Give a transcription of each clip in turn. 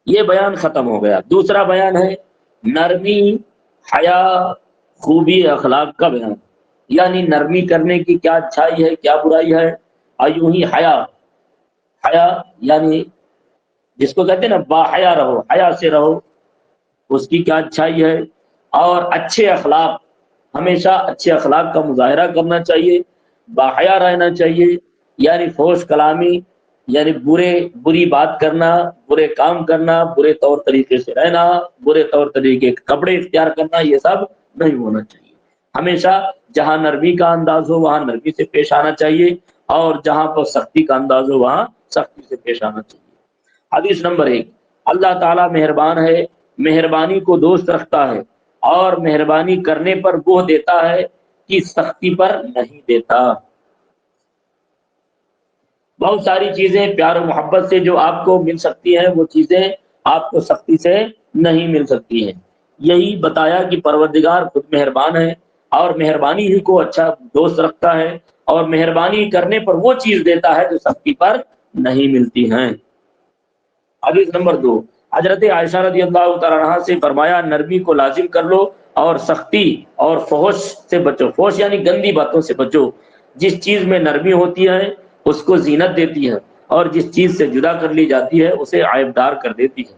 یہ بیان ختم ہو گیا۔ دوسرا بیان ہے نرمی، حیا، خوبی اخلاق کا بیان، یعنی نرمی کرنے کی کیا اچھائی ہے کیا برائی ہے، اور یوں ہی حیا، حیا یعنی جس کو کہتے ہیں نا با حیا رہو، حیا سے رہو، اس کی کیا اچھائی ہے، اور اچھے اخلاق، ہمیشہ اچھے اخلاق کا مظاہرہ کرنا چاہیے، با حیا رہنا چاہیے، یعنی فحش کلامی، یعنی بری بات کرنا، برے کام کرنا، برے طور طریقے سے رہنا، برے طور طریقے کے کپڑے اختیار کرنا، یہ سب نہیں ہونا چاہیے۔ ہمیشہ جہاں نرمی کا انداز ہو وہاں نرمی سے پیش آنا چاہیے، اور جہاں پر سختی کا انداز ہو وہاں سختی سے پیش آنا چاہیے۔ حدیث نمبر 1، اللہ تعالیٰ مہربان ہے، مہربانی کو دوست رکھتا ہے، اور مہربانی کرنے پر وہ دیتا ہے کہ سختی پر نہیں دیتا۔ بہت ساری چیزیں پیار و محبت سے جو آپ کو مل سکتی ہیں، وہ چیزیں آپ کو سختی سے نہیں مل سکتی ہیں۔ یہی بتایا کہ پروردگار خود مہربان ہے، اور مہربانی ہی کو اچھا دوست رکھتا ہے، اور مہربانی کرنے پر وہ چیز دیتا ہے جو سختی پر نہیں ملتی ہیں۔ حدیث نمبر 2، حضرت عائشہ رضی اللہ تعالیٰ عنہا سے فرمایا نرمی کو لازم کر لو، اور سختی اور فحش سے بچو۔ فحش یعنی گندی باتوں سے بچو۔ جس چیز میں نرمی ہوتی ہے اس کو زینت دیتی ہے، اور جس چیز سے جدا کر لی جاتی ہے اسے عیبدار کر دیتی ہے۔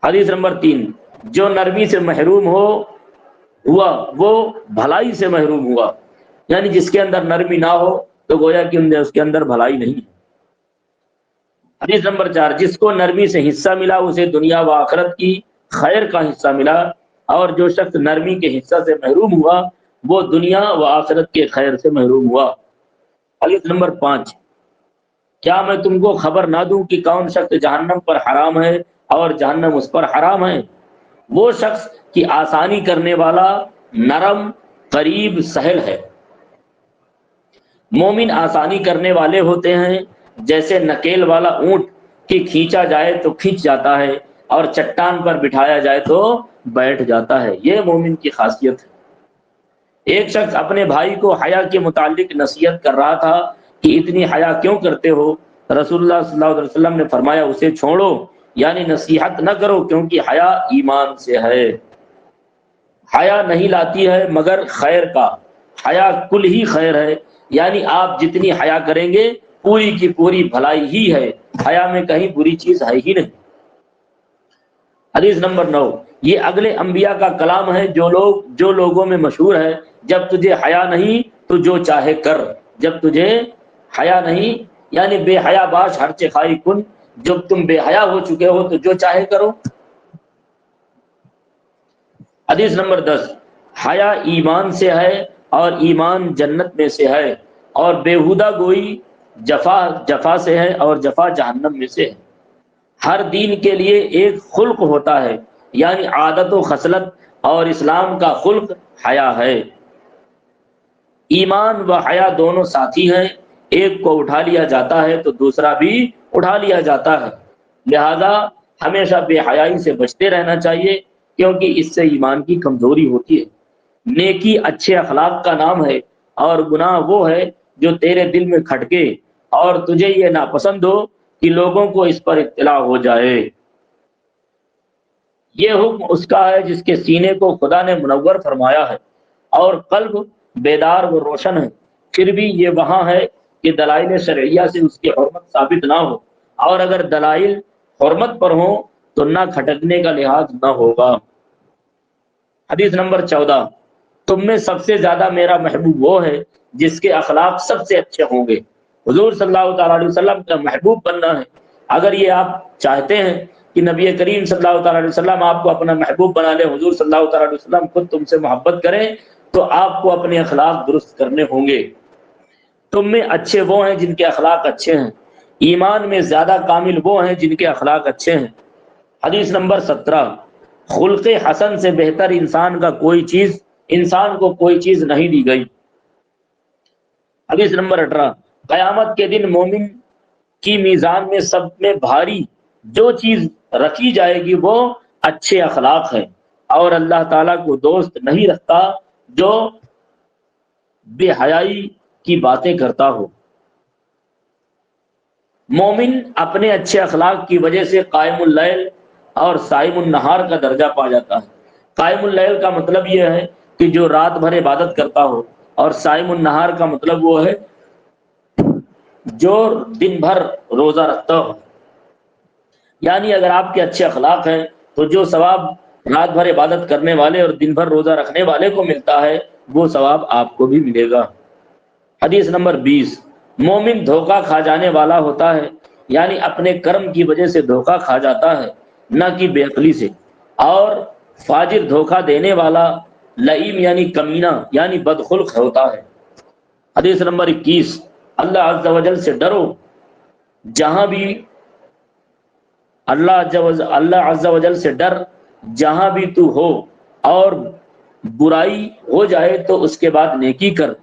حدیث نمبر 3، جو نرمی سے محروم ہوا وہ بھلائی سے محروم ہوا، یعنی جس کے اندر نرمی نہ ہو تو گویا کہ اس کے اندر بھلائی نہیں ہے۔ حدیث نمبر 4، جس کو نرمی سے حصہ ملا اسے دنیا و آخرت کی خیر کا حصہ ملا، اور جو شخص نرمی کے حصہ سے محروم ہوا وہ دنیا و آخرت کے خیر سے محروم ہوا۔ حدیث نمبر 5، کیا میں تم کو خبر نہ دوں کہ کون شخص جہنم پر حرام ہے اور جہنم اس پر حرام ہے؟ وہ شخص کی آسانی کرنے والا نرم، قریب، سہل ہے۔ مومن آسانی کرنے والے ہوتے ہیں، جیسے نکیل والا اونٹ کہ کھینچا جائے تو کھینچ جاتا ہے، اور چٹان پر بٹھایا جائے تو بیٹھ جاتا ہے۔ یہ مومن کی خاصیت ہے۔ ایک شخص اپنے بھائی کو حیا کے متعلق نصیحت کر رہا تھا کہ اتنی حیا کیوں کرتے ہو؟ رسول اللہ صلی اللہ علیہ وسلم نے فرمایا اسے چھوڑو، یعنی نصیحت نہ کرو، کیونکہ حیا ایمان سے ہے۔ حیا نہیں لاتی ہے مگر خیر کا، حیا کل ہی خیر ہے، یعنی آپ جتنی حیا کریں گے پوری کی پوری بھلائی ہی ہے، حیا میں کہیں بری چیز ہے ہی نہیں۔ حدیث نمبر 9، یہ اگلے انبیاء کا کلام ہے جو لوگوں میں مشہور ہے، جب تجھے حیا نہیں تو جو چاہے کر۔ جب تجھے حیا نہیں یعنی بے حیا باش ہر چخائی کن، جب تم بے حیا ہو چکے ہو تو جو چاہے کرو۔ حدیث نمبر 10، حیا ایمان سے ہے، اور ایمان جنت میں سے ہے، اور بےہودہ گوئی جفا سے ہے، اور جفا جہنم میں سے ہے۔ ہر دین کے لیے ایک خلق ہوتا ہے، یعنی عادت و خصلت، اور اسلام کا خلق حیا ہے۔ ایمان و حیا دونوں ساتھی ہیں، ایک کو اٹھا لیا جاتا ہے تو دوسرا بھی اٹھا لیا جاتا ہے، لہذا ہمیشہ بے حیائی سے بچتے رہنا چاہیے، کیونکہ اس سے ایمان کی کمزوری ہوتی ہے۔ نیکی اچھے اخلاق کا نام ہے، اور گناہ وہ ہے جو تیرے دل میں کھٹکے اور تجھے یہ ناپسند ہو کہ لوگوں کو اس پر اطلاع ہو جائے۔ یہ حکم اس کا ہے جس کے سینے کو خدا نے منور فرمایا ہے، اور قلب بیدار و روشن ہے، پھر بھی یہ وہاں ہے کہ دلائل شرعیہ سے اس کی حرمت ثابت نہ ہو، اور اگر دلائل حرمت پر ہوں تو نہ کھٹکنے کا لحاظ نہ ہوگا۔ حدیث نمبر 14، تم میں سب سے زیادہ میرا محبوب وہ ہے جس کے اخلاق سب سے اچھے ہوں گے۔ حضور صلی اللہ تعالیٰ علیہ وسلم کا محبوب بننا ہے۔ اگر یہ آپ چاہتے ہیں کہ نبی کریم صلی اللہ تعالیٰ علیہ وسلم آپ کو اپنا محبوب بنا لے، حضور صلی اللہ تعالیٰ علیہ وسلم خود تم سے محبت کریں، تو آپ کو اپنے اخلاق درست کرنے ہوں گے۔ تم میں اچھے وہ ہیں جن کے اخلاق اچھے ہیں، ایمان میں زیادہ کامل وہ ہیں جن کے اخلاق اچھے ہیں۔ حدیث نمبر 17، خلق حسن سے بہتر انسان کو کوئی چیز نہیں دی گئی۔ حدیث نمبر 18، قیامت کے دن مومن کی میزان میں سب میں بھاری جو چیز رکھی جائے گی وہ اچھے اخلاق ہے، اور اللہ تعالیٰ کو دوست نہیں رکھتا جو بے حیائی کی باتیں کرتا ہو۔ مومن اپنے اچھے اخلاق کی وجہ سے قائم اللیل اور صائم النہار کا درجہ پا جاتا ہے۔ قائم اللیل کا مطلب یہ ہے کہ جو رات بھر عبادت کرتا ہو، اور صائم النہار کا مطلب وہ ہے جو دن بھر روزہ رکھتا ہو۔ یعنی اگر آپ کے اچھے اخلاق ہیں تو جو ثواب رات بھر عبادت کرنے والے اور دن بھر روزہ رکھنے والے کو ملتا ہے وہ ثواب آپ کو بھی ملے گا۔ حدیث نمبر 20، مومن دھوکہ کھا جانے والا ہوتا ہے، یعنی اپنے کرم کی وجہ سے دھوکہ کھا جاتا ہے، نہ کہ بے عقلی سے۔ اور فاجر دھوکہ دینے والا لئیم یعنی کمینہ یعنی بدخلق ہوتا ہے۔ حدیث نمبر 21، اللہ عز و جل سے ڈرو، جہاں بھی اللہ عز و جل سے ڈر جہاں بھی تو ہو، اور برائی ہو جائے تو اس کے بعد نیکی کر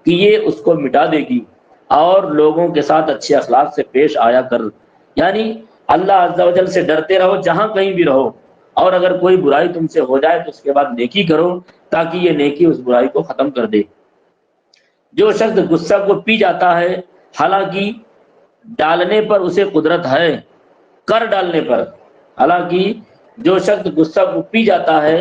کہ یہ اس کو مٹا دے گی، اور لوگوں کے ساتھ اچھے اخلاق سے پیش آیا کر۔ یعنی اللہ عز و جل سے ڈرتے رہو جہاں کہیں بھی رہو، اور اگر کوئی برائی تم سے ہو جائے تو اس کے بعد نیکی کرو تاکہ یہ نیکی اس برائی کو ختم کر دے۔ جو شخص غصہ کو پی جاتا ہے، حالانکہ ڈالنے پر اسے قدرت ہے، کر ڈالنے پر، حالانکہ جو شخص غصہ کو پی جاتا ہے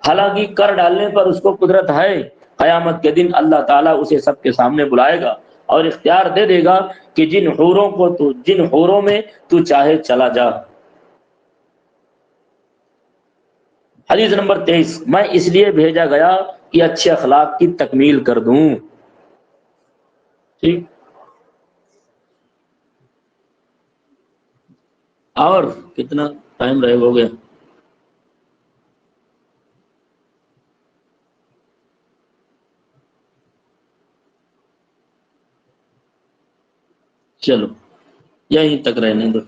حالانکہ کر ڈالنے پر اس کو قدرت ہے، قیامت کے دن اللہ تعالیٰ اسے سب کے سامنے بلائے گا اور اختیار دے دے گا کہ جن حوروں میں تو چاہے چلا جا۔ حدیث نمبر 23، میں اس لیے بھیجا گیا کہ اچھے اخلاق کی تکمیل کر دوں۔ ٹھیک، اور کتنا ٹائم رہے ہو گیا؟ چلو یہیں تک رہنے دو۔